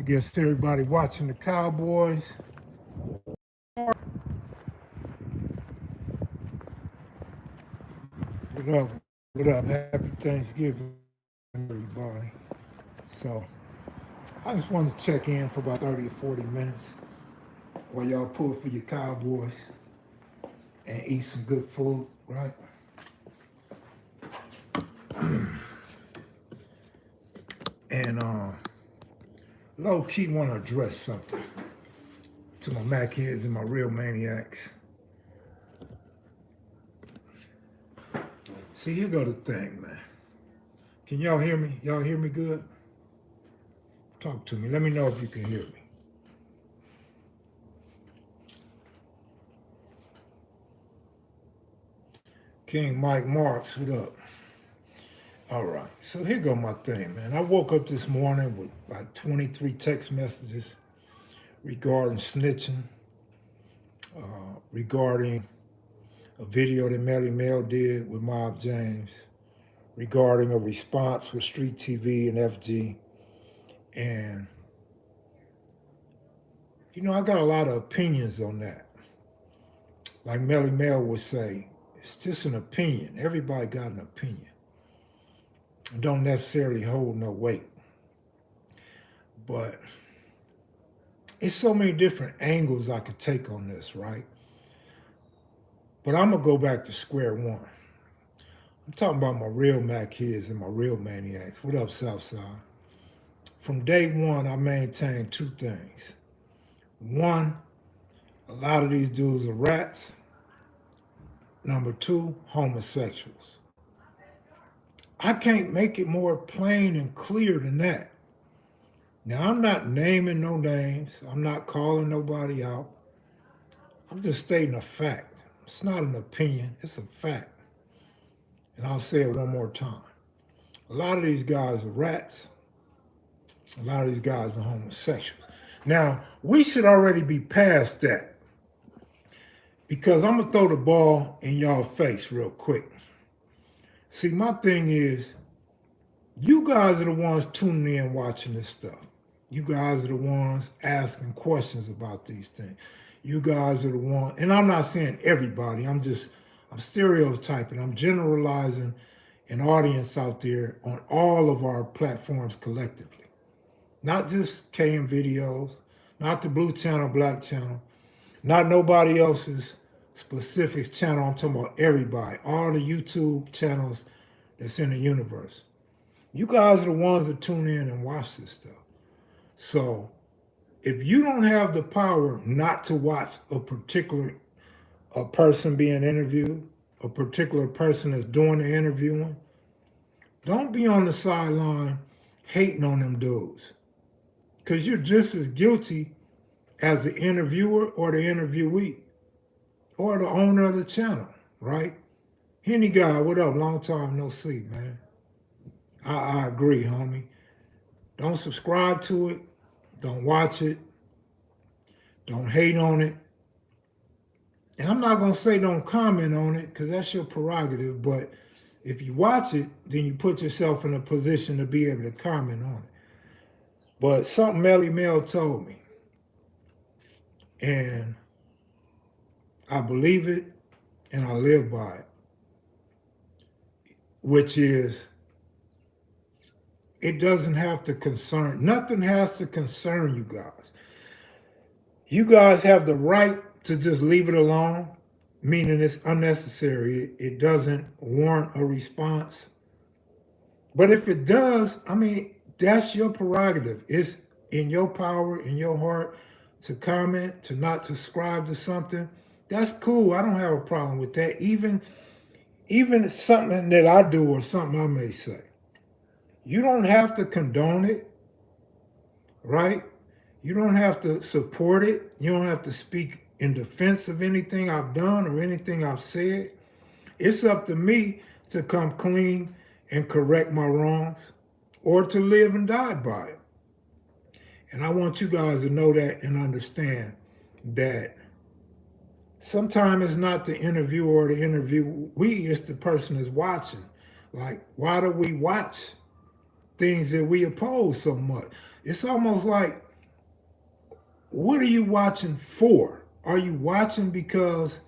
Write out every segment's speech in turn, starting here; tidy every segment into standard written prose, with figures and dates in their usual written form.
guess everybody watching the Cowboys. What up? What up? Happy Thanksgiving, everybody. So, I just wanted to check in for about 30 or 40 minutes while y'all pull for your Cowboys and eat some good food, right? And low key want to address something to my Mac heads and my real maniacs. See, here go the thing, man. Can y'all hear me? Y'all hear me good? Talk to me. Let me know if you can hear me. King Mike Marks, what up? All right, so here go my thing, man. I woke up this morning with like 23 text messages regarding snitching, regarding a video that Melly Mel did with Mob James, regarding a response with Street TV and FG. And, you know, I got a lot of opinions on that. Like Melly Mel would say, it's just an opinion. Everybody got an opinion. It don't necessarily hold no weight. But it's so many different angles I could take on this, right? But I'm going to go back to square one. I'm talking about my real Mac kids and my real maniacs. What up, Southside? From day one, I maintained two things. One, a lot of these dudes are rats. Number two, homosexuals. I can't make it more plain and clear than that. Now, I'm not naming no names. I'm not calling nobody out. I'm just stating a fact. It's not an opinion. It's a fact. And I'll say it one more time. A lot of these guys are rats. A lot of these guys are homosexuals. Now, we should already be past that, because I'm going to throw the ball in y'all face real quick. See, my thing is, you guys are the ones tuning in watching this stuff. You guys are the ones asking questions about these things. You guys are the ones, and I'm not saying everybody, I'm stereotyping, I'm generalizing an audience out there on all of our platforms collectively. Not just KM videos, not the blue channel, black channel, not nobody else's specific channel. I'm talking about everybody, all the YouTube channels that's in the universe. You guys are the ones that tune in and watch this stuff. So if you don't have the power not to watch a person being interviewed, a particular person that's doing the interviewing, don't be on the sideline hating on them dudes. Because you're just as guilty as the interviewer or the interviewee or the owner of the channel, right? Henny guy, what up? Long time no see, man. I agree, homie. Don't subscribe to it. Don't watch it. Don't hate on it. And I'm not going to say don't comment on it, because that's your prerogative. But if you watch it, then you put yourself in a position to be able to comment on it. But something Melly Mel told me, and I believe it and I live by it, which is, it doesn't have to concern, nothing has to concern you guys. You guys have the right to just leave it alone, meaning it's unnecessary. It doesn't warrant a response. But if it does, I mean, that's your prerogative. It's in your power, in your heart, to comment, to not subscribe to something. That's cool. I don't have a problem with that. Even something that I do or something I may say. You don't have to condone it, right? You don't have to support it. You don't have to speak in defense of anything I've done or anything I've said. It's up to me to come clean and correct my wrongs, or to live and die by it. And I want you guys to know that and understand that sometimes it's not the interviewer or the interviewee, it's the person that's watching. Like, why do we watch things that we oppose so much? It's almost like what are you watching for? Are you watching because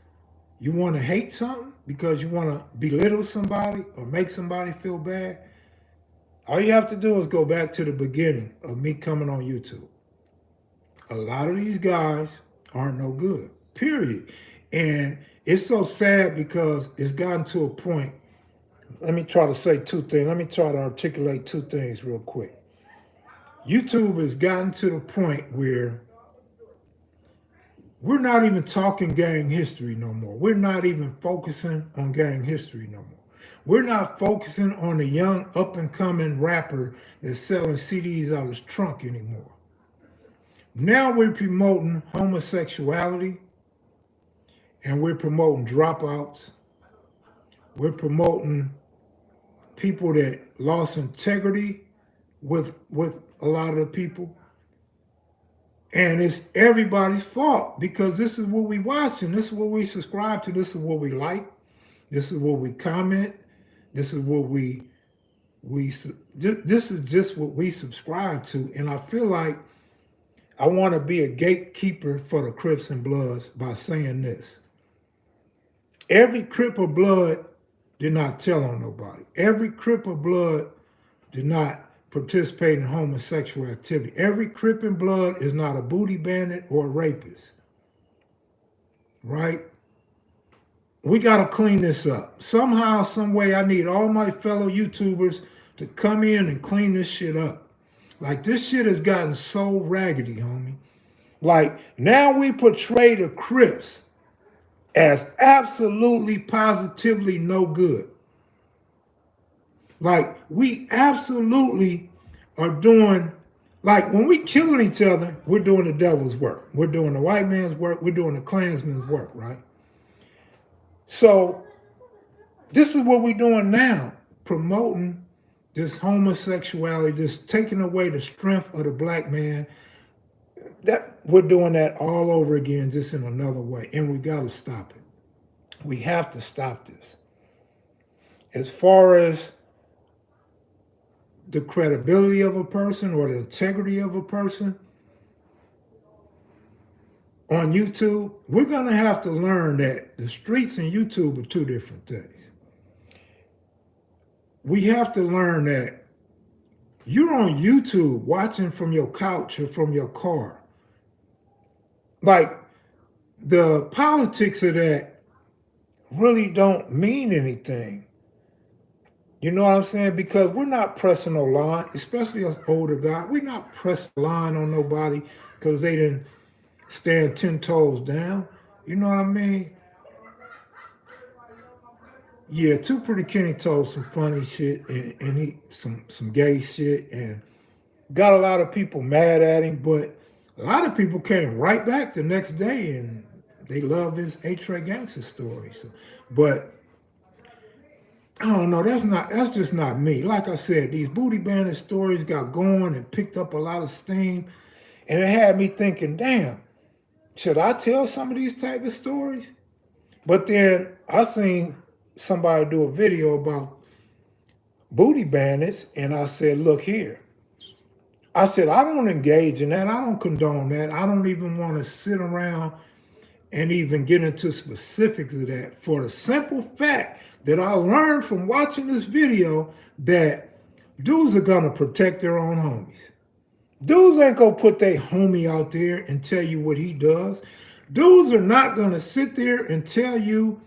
you want to hate something? Because you want to belittle somebody or make somebody feel bad? All you have to do is go back to the beginning of me coming on YouTube. A lot of these guys aren't no good, period. And it's so sad because it's gotten to a point. Let me try to say two things. Let me try to articulate two things real quick. YouTube has gotten to the point where we're not even talking gang history no more. We're not even focusing on gang history no more. We're not focusing on the young up and coming rapper that's selling CDs out his trunk anymore. Now we're promoting homosexuality and we're promoting dropouts. We're promoting people that lost integrity with a lot of the people. And it's everybody's fault because this is what we watch and this is what we subscribe to. This is what we like. This is what we comment. This is what this is just what we subscribe to. And I feel like I want to be a gatekeeper for the Crips and Bloods by saying this. Every Crip or Blood did not tell on nobody. Every Crip or Blood did not participate in homosexual activity. Every Crip and Blood is not a booty bandit or a rapist. Right? We got to clean this up. Somehow, some way, I need all my fellow YouTubers to come in and clean this shit up. Like, this shit has gotten so raggedy, homie. Like, now we portray the Crips as absolutely, positively no good. Like, we absolutely are doing, like, when we killing each other, we're doing the devil's work. We're doing the white man's work. We're doing the Klansman's work, right? So this is what we're doing now, promoting this homosexuality, just taking away the strength of the black man. That we're doing that all over again, just in another way. And we got to stop it. We have to stop this. As far as the credibility of a person or the integrity of a person on YouTube, we're going to have to learn that the streets and YouTube are two different things. We have to learn that you're on YouTube watching from your couch or from your car. Like, the politics of that really don't mean anything. You know what I'm saying? Because we're not pressing no line, especially us older guys. We're not pressing a line on nobody because they didn't stand 10 toes down. You know what I mean? Yeah, Too Pretty Kenny told some funny shit and he some gay shit and got a lot of people mad at him, but a lot of people came right back the next day and they love his A-Tray Gangster story. So, but I don't know, that's just not me. Like I said, these booty bandit stories got going and picked up a lot of steam, and it had me thinking, damn, should I tell some of these type of stories? But then I seen somebody do a video about booty bandits, and I said, look here. I said, I don't engage in that. I don't condone that. I don't even want to sit around and even get into specifics of that for the simple fact that I learned from watching this video that dudes are going to protect their own homies. Dudes ain't going to put their homie out there and tell you what he does. Dudes are not going to sit there and tell you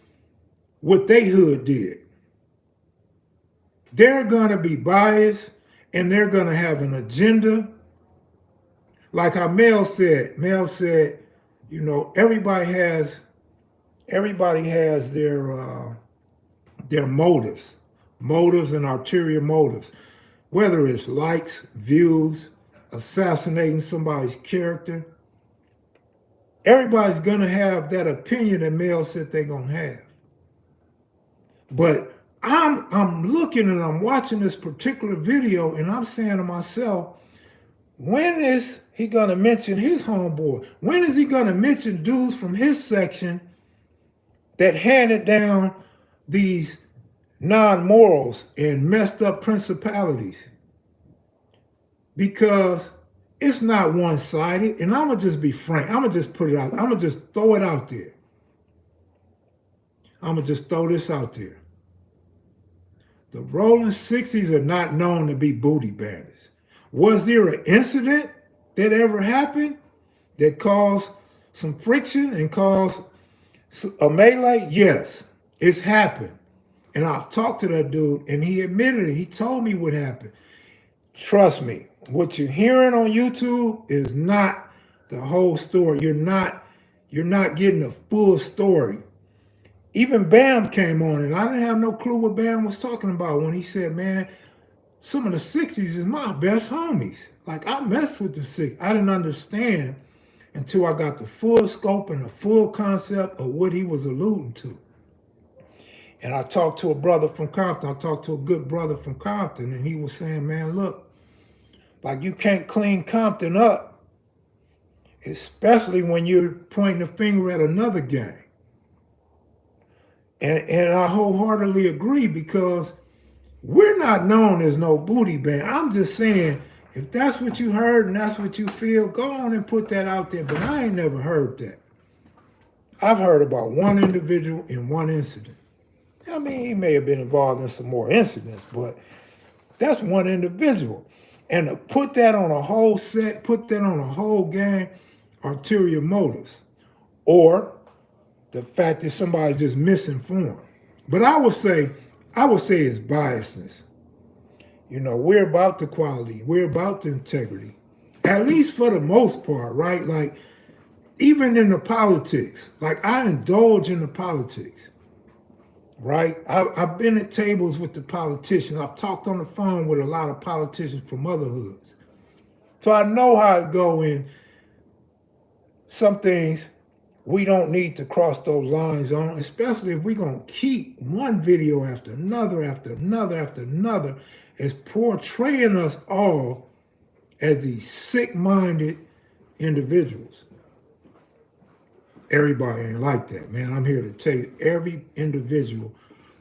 what they hood did. They're going to be biased and they're going to have an agenda. Like how Mel said, you know, everybody has their motives and ulterior motives, whether it's likes, views, assassinating somebody's character. Everybody's gonna have that opinion that Mel said they're gonna have. But I'm looking and I'm watching this particular video and I'm saying to myself, when is he gonna mention his homeboy? When is he gonna mention dudes from his section that handed down these non-morals and messed up principalities? Because It's not one-sided, and I'm going to just be frank. I'm going to just put it out. I'm going to just throw it out there. I'm going to just throw this out there. The Rolling 60s are not known to be booty bandits. Was there an incident that ever happened that caused some friction and caused a melee? Yes, it's happened. And I talked to that dude, and he admitted it. He told me what happened. Trust me, what you're hearing on YouTube is not the whole story. You're not getting the full story. Even Bam came on, and I didn't have no clue what Bam was talking about when he said, man, some of the 60s is my best homies. Like, I messed with the 60s. I didn't understand until I got the full scope and the full concept of what he was alluding to. And I talked to a brother from Compton. I talked to a good brother from Compton, and he was saying, man, look, like, you can't clean Compton up, especially when you're pointing the finger at another gang. And I wholeheartedly agree, because we're not known as no booty band. I'm just saying, if that's what you heard and that's what you feel, go on and put that out there. But I ain't never heard that. I've heard about one individual in one incident. I mean, he may have been involved in some more incidents, but that's one individual. And to put that on a whole set, put that on a whole gang, ulterior motives, or the fact that somebody's just misinformed. But I would say it's biasness. You know, we're about the quality. We're about the integrity, at least for the most part, right? Like, even in the politics, like, I indulge in the politics, right? I've been at tables with the politicians. I've talked on the phone with a lot of politicians from other hoods. So I know how it go in some things. We don't need to cross those lines on, especially if we're going to keep one video after another, after another, after another, as portraying us all as these sick-minded individuals. Everybody ain't like that, man. I'm here to tell you, every individual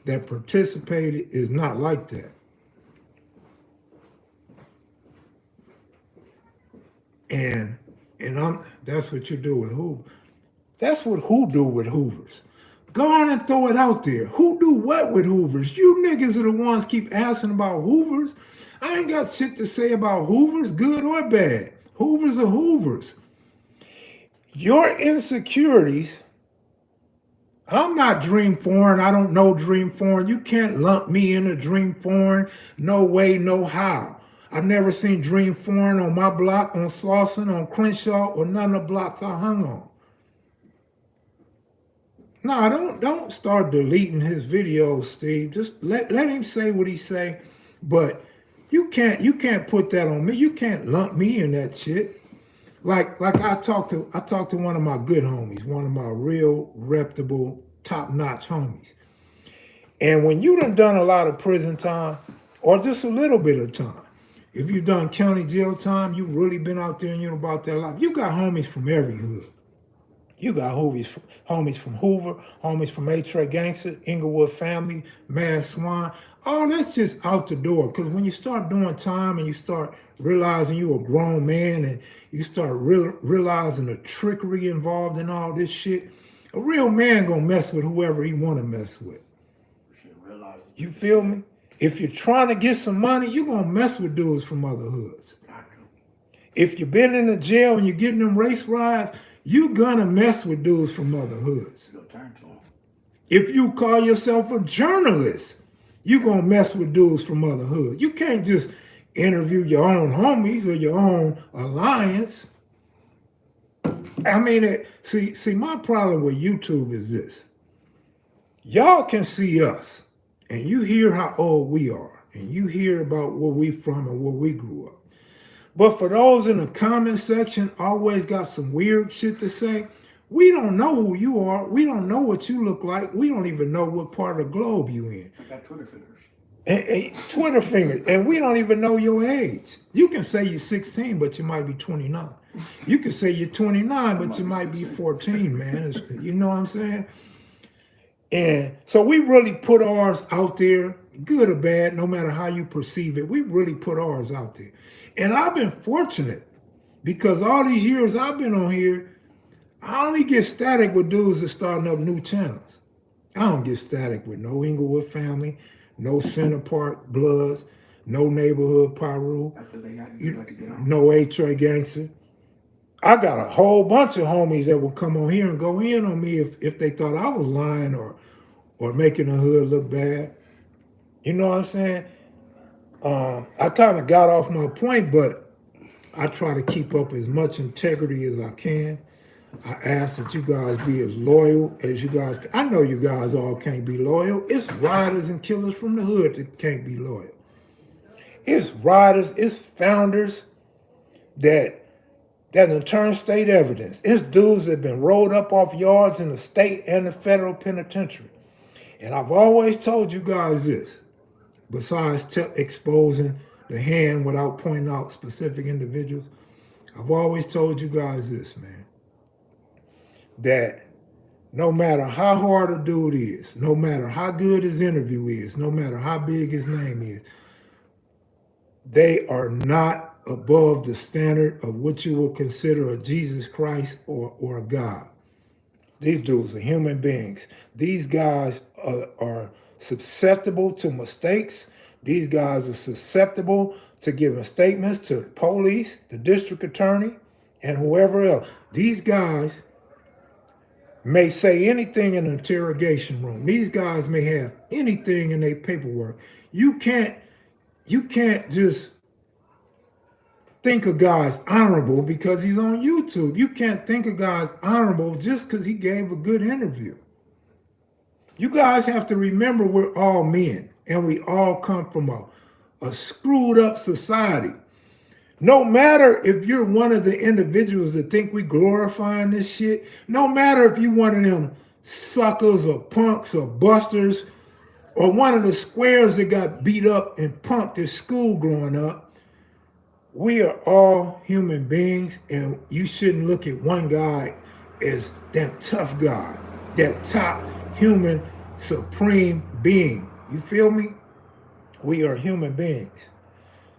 that participated is not like that. And that's what you do with Hoover. That's what who do with Hoovers. Go on and throw it out there. Who do what with Hoovers? You niggas are the ones keep asking about Hoovers. I ain't got shit to say about Hoovers, good or bad. Hoovers are Hoovers. Your insecurities, I'm not Dream Foreign. I don't know Dream Foreign. You can't lump me into Dream Foreign. No way, no how. I've never seen Dream Foreign on my block, on Slauson, on Crenshaw, or none of the blocks I hung on. No, don't start deleting his videos, Steve. Just let him say what he say. But you can't put that on me. You can't lump me in that shit. Like I talked to one of my good homies, one of my real reputable, top-notch homies. And when you done a lot of prison time, or just a little bit of time, if you've done county jail time, you've really been out there and you're about that life. You got homies from every hood. You got homies from Hoover, homies from A-Tray Gangster, Inglewood Family, Mad Swan. All that's just out the door. Because when you start doing time and you start realizing you a grown man and you start realizing the trickery involved in all this shit, a real man gonna mess with whoever he wanna mess with. You feel me? If you're trying to get some money, you're gonna mess with dudes from other hoods. If you've been in the jail and you're getting them race rides, you're gonna mess with dudes from other hoods. If you call yourself a journalist, you're gonna mess with dudes from other hoods. You can't just interview your own homies or your own alliance. I mean, see, my problem with YouTube is this. Y'all can see us, and you hear how old we are, and you hear about where we from and where we grew up. But for those in the comment section, always got some weird shit to say. We don't know who you are. We don't know what you look like. We don't even know what part of the globe you in. I got Twitter fingers. And Twitter fingers. And we don't even know your age. You can say you're 16, but you might be 29. You can say you're 29, but you might be 14, man. You know what I'm saying? And so we really put ours out there, good or bad, no matter how you perceive it. We really put ours out there. And I've been fortunate Because all these years I've been on here, I only get static with dudes that starting up new channels. I don't get static with no Inglewood family, no Center Park Bloods, no Neighborhood Pyru, no A-Tray Gangster. I got a whole bunch of homies that will come on here and go in on me if they thought I was lying or making the hood look bad. You know what I'm saying? I kind of got off my point, but I try to keep up as much integrity as I can. I ask that you guys be as loyal as you guys can. I know you guys all can't be loyal. It's riders and killers from the hood that can't be loyal. It's riders, it's founders that done turned state evidence. It's dudes that have been rolled up off yards in the state and the federal penitentiary. And I've always told you guys this, besides exposing the hand without pointing out specific individuals, I've always told you guys this, man, that no matter how hard a dude is, no matter how good his interview is, no matter how big his name is, they are not above the standard of what you would consider a Jesus Christ or a God. These dudes are human beings. These guys are susceptible to mistakes. These guys are susceptible to giving statements to police, the district attorney, and whoever else. These guys may say anything in an interrogation room. These guys may have anything in their paperwork. You can't just think a guy's honorable because he's on YouTube. You can't think a guy's honorable just because he gave a good interview. You guys have to remember we're all men and we all come from a screwed up society. No matter if you're one of the individuals that think we glorifying this shit, no matter if you one of them suckers or punks or busters or one of the squares that got beat up and punked at school growing up, we are all human beings, and you shouldn't look at one guy as that tough guy, that top human supreme being. You feel me? We are human beings.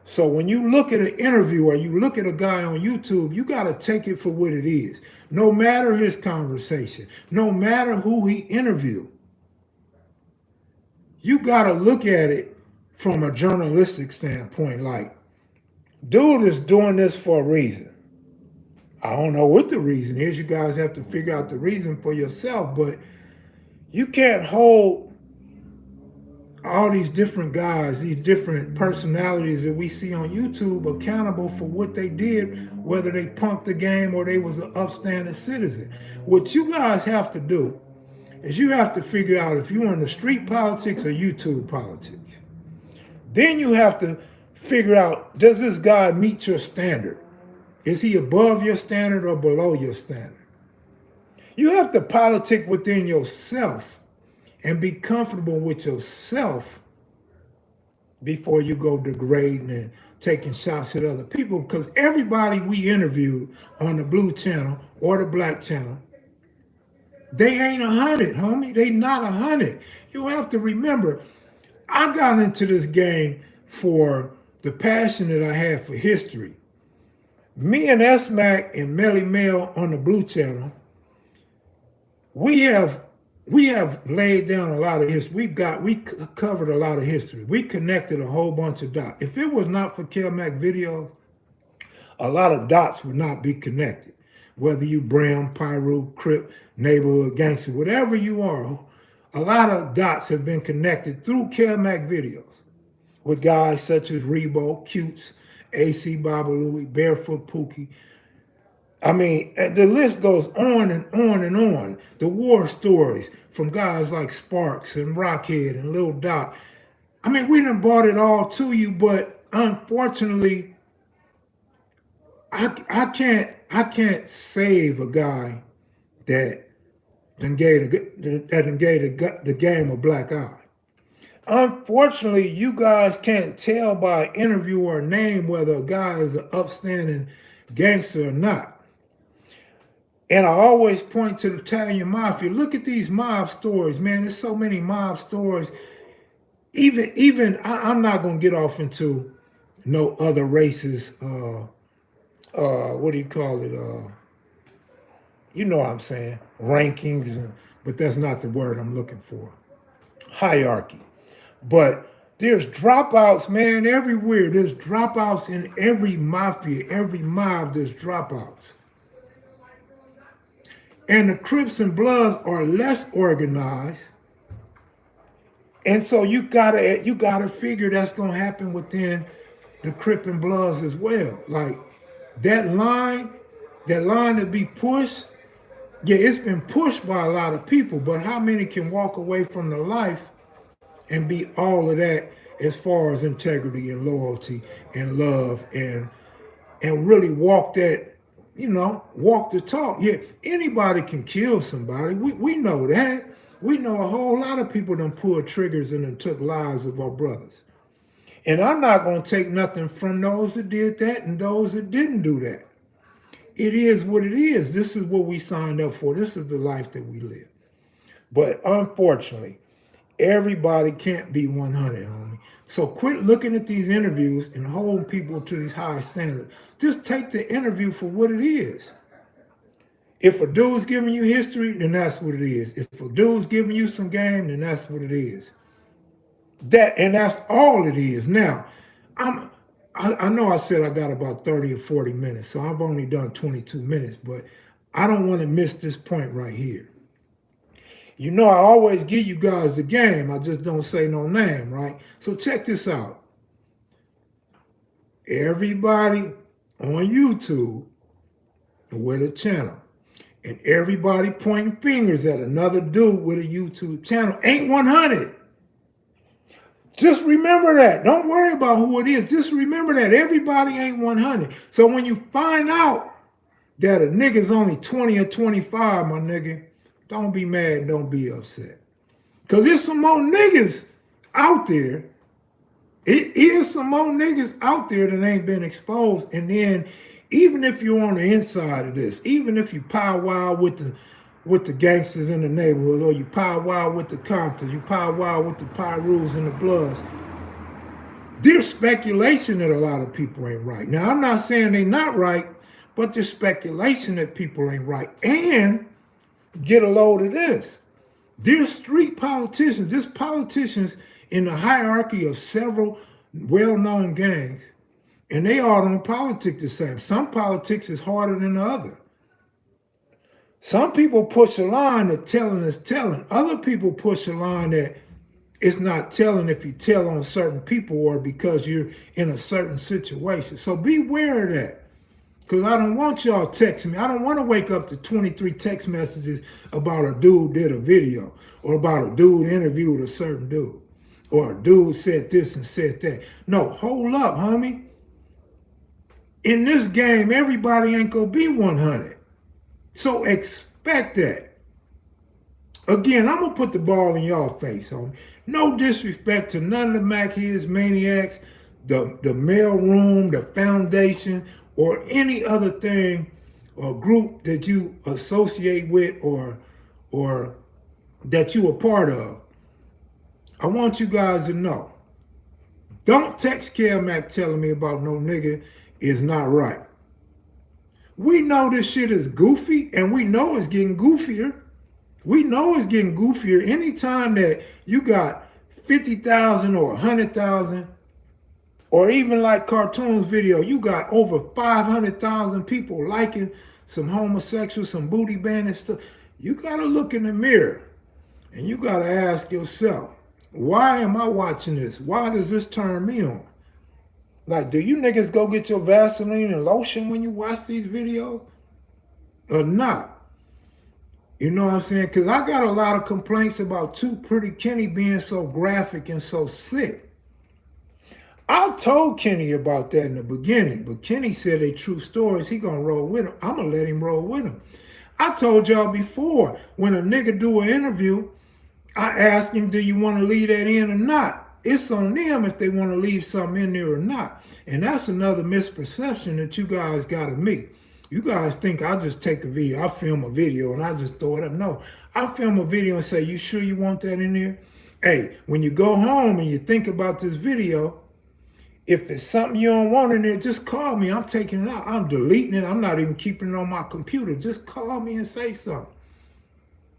So when you look at an interview or you look at a guy on YouTube, you got to take it for what it is. No matter his conversation, no matter who he interviewed, you got to look at it from a journalistic standpoint. Like, dude is doing this for a reason. I don't know what the reason is. You guys have to figure out the reason for yourself, but you can't hold all these different guys, these different personalities that we see on YouTube accountable for what they did, whether they punked the game or they was an upstanding citizen. What you guys have to do is you have to figure out if you're in the street politics or YouTube politics. Then you have to figure out, does this guy meet your standard? Is he above your standard or below your standard? You have to politic within yourself and be comfortable with yourself before you go degrading and taking shots at other people, because everybody we interviewed on the blue channel or the black channel, they ain't 100, homie. They not 100. You have to remember, I got into this game for the passion that I have for history. Me and S-Mac and Melly Mel on the blue channel, we have laid down a lot of history. We covered a lot of history. We connected a whole bunch of dots. If it was not for kevmacvideos, a lot of dots would not be connected. Whether you Bram, Pyru, Crip, Neighborhood, Gangster, whatever you are, a lot of dots have been connected through kevmacvideos with guys such as Rebo, Cutes, AC Babalooey, Barefoot Pookie. I mean, the list goes on and on and on. The war stories from guys like Sparks and Rockhead and Lil Doc. I mean, we done brought it all to you, but unfortunately, I can't save a guy that done gave the game a black eye. Unfortunately, you guys can't tell by interview or name whether a guy is an upstanding gangster or not. And I always point to the Italian Mafia. Look at these mob stories, man. There's so many mob stories. I'm not going to get off into no other races what do you call it? You know what I'm saying? Rankings, but that's not the word I'm looking for. Hierarchy. But there's dropouts, man, everywhere. There's dropouts in every mafia, every mob, there's dropouts. And the Crips and Bloods are less organized. And so you gotta figure that's gonna happen within the Crip and Bloods as well. Like that line, to be pushed, yeah, it's been pushed by a lot of people, but how many can walk away from the life and be all of that as far as integrity and loyalty and love and really walk that, walk the talk. Yeah, anybody can kill somebody. We know that. We know a whole lot of people done pulled triggers and done took lives of our brothers. And I'm not going to take nothing from those that did that and those that didn't do that. It is what it is. This is what we signed up for. This is the life that we live. But unfortunately, everybody can't be 100, homie. So quit looking at these interviews and holding people to these high standards. Just take the interview for what it is. If a dude's giving you history, then that's what it is. If a dude's giving you some game, then that's what it is. And that's all it is. Now, I know I said I got about 30 or 40 minutes, so I've only done 22 minutes, but I don't want to miss this point right here. You know, I always give you guys the game. I just don't say no name, right? So check this out. Everybody on YouTube with a channel and everybody pointing fingers at another dude with a YouTube channel ain't 100. Just remember that. Don't worry about who it is. Just remember that everybody ain't 100. So when you find out that a nigga's only 20 or 25, my nigga, don't be mad and don't be upset. Because there's some more niggas out there. It is some more niggas out there that ain't been exposed. And then even if you're on the inside of this, even if you powwow with the gangsters in the neighborhood, or you powwow with the Comptons, you powwow with the Pyrus and the Bloods, there's speculation that a lot of people ain't right. Now, I'm not saying they not right, but there's speculation that people ain't right. And get a load of this. There's street politicians, there's politicians in the hierarchy of several well-known gangs, and they all don't politic the same. Some politics is harder than the other. Some people push a line that telling is telling. Other people push a line that it's not telling if you tell on certain people or because you're in a certain situation. So beware of that. Because I don't want y'all texting me. I don't want to wake up to 23 text messages about a dude did a video or about a dude interviewed a certain dude or a dude said this and said that. No, hold up, homie. In this game, everybody ain't going to be 100. So expect that. Again, I'm going to put the ball in y'all face, homie. No disrespect to none of the Mac Heads, Maniacs, the mail room, the foundation, or any other thing or group that you associate with or that you are part of. I want you guys to know. Don't text KevMac telling me about no nigga is not right. We know this shit is goofy, and we know it's getting goofier. We know it's getting goofier. Anytime that you got 50,000 or 100,000, or even like Cartoon's video, you got over 500,000 people liking some homosexual, some booty bandit stuff. You got to look in the mirror and you got to ask yourself, why am I watching this? Why does this turn me on? Like, do you niggas go get your Vaseline and lotion when you watch these videos or not? You know what I'm saying? Because I got a lot of complaints about Too Pretty Kenny being so graphic and so sick. I told Kenny about that in the beginning, but Kenny said they true stories. He gonna roll with him. I'm gonna let him roll with him. I told y'all before, when a nigga do an interview, I ask him, do you want to leave that in or not? It's on them if they want to leave something in there or not. And that's another misperception that you guys got of me. You guys think I just take a video, I film a video and I just throw it up. No, I film a video and say, you sure you want that in there? Hey, when you go home and you think about this video, If it's something you don't want in there, just call me. I'm taking it out. I'm deleting it. I'm not even keeping it on my computer. Just call me and say something.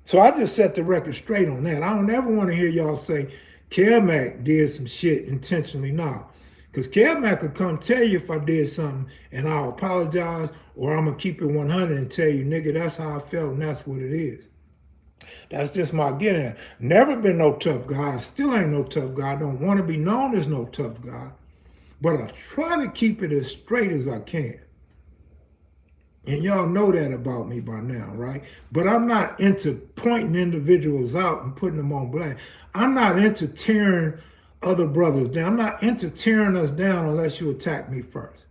So I just set the record straight on that. I don't ever want to hear y'all say KevMac did some shit intentionally. Nah. Because KevMac could come tell you if I did something and I'll apologize, or I'm going to keep it 100 and tell you, nigga, that's how I felt and that's what it is. That's just my get at. Never been no tough guy. I still ain't no tough guy. I don't want to be known as no tough guy. But I try to keep it as straight as I can. And y'all know that about me by now, right? But I'm not into pointing individuals out and putting them on blast. I'm not into tearing other brothers down. I'm not into tearing us down unless you attack me first.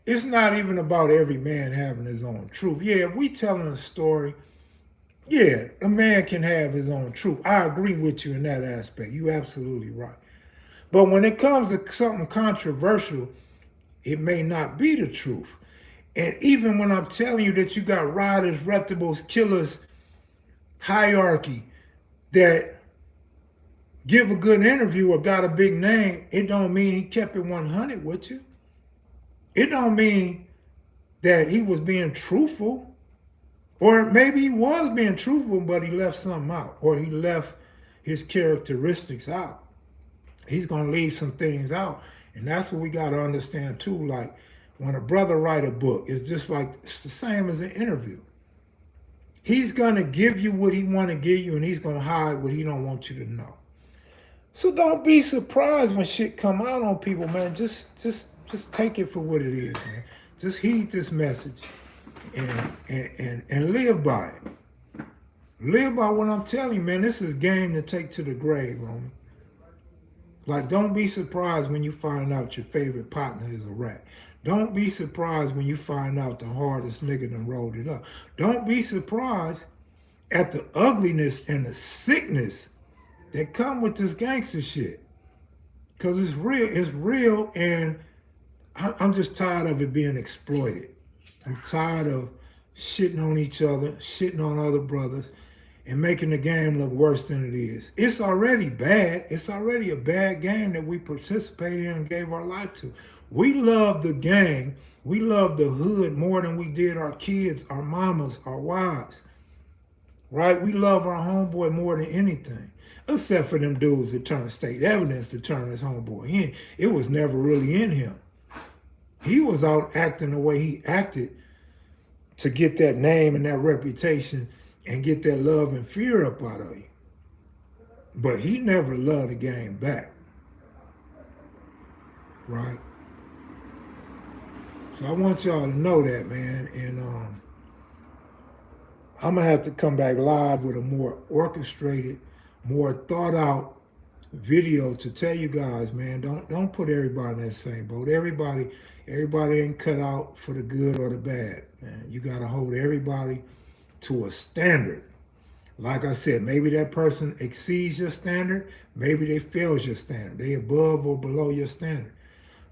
It's not even about every man having his own truth. Yeah, if we telling a story, yeah, a man can have his own truth. I agree with you in that aspect. You absolutely right. But when it comes to something controversial, it may not be the truth. And even when I'm telling you that you got riders, reptibles, killers, hierarchy that give a good interview or got a big name, it don't mean he kept it 100 with you. It don't mean that he was being truthful. Or maybe he was being truthful, but he left something out. Or he left his characteristics out. He's going to leave some things out. And that's what we got to understand too. Like when a brother write a book, it's just like, it's the same as an interview. He's going to give you what he want to give you, and he's going to hide what he don't want you to know. So don't be surprised when shit come out on people, man. Just take it for what it is, man. Just heed this message and live by it. Live by what I'm telling you, man. This is game to take to the grave, homie. Like, don't be surprised when you find out your favorite partner is a rat. Don't be surprised when you find out the hardest nigga done rolled it up. Don't be surprised at the ugliness and the sickness that come with this gangster shit. Because it's real, and I'm just tired of it being exploited. I'm tired of shitting on each other, shitting on other brothers, and making the game look worse than it is. It's already bad. It's already a bad game that we participated in and gave our life to. We love the gang. We love the hood more than we did our kids, our mamas, our wives. Right? We love our homeboy more than anything. Except for them dudes that turned state evidence to turn his homeboy in. It was never really in him. He was out acting the way he acted to get that name and that reputation and get that love and fear up out of you. But he never loved the game back. Right? So I want y'all to know that, man. And I'm going to have to come back live with a more orchestrated, more thought out video to tell you guys, man, don't put everybody in that same boat. Everybody ain't cut out for the good or the bad, man. You got to hold everybody to a standard. Like I said, maybe that person exceeds your standard, maybe they fails your standard. They above or below your standard.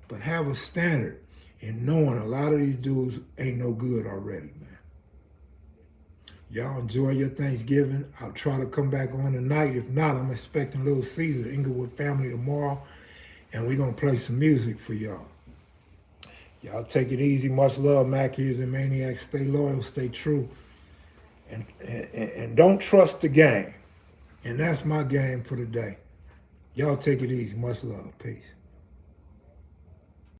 But have a standard in knowing a lot of these dudes ain't no good already, man. Y'all enjoy your Thanksgiving. I'll try to come back on tonight. If not, I'm expecting Little Caesar, Inglewood family tomorrow, and we're going to play some music for y'all. Y'all take it easy. Much love, Mackies and Maniacs. Stay loyal, stay true, and don't trust the game. And that's my game for the day. Y'all take it easy. Much love. Peace.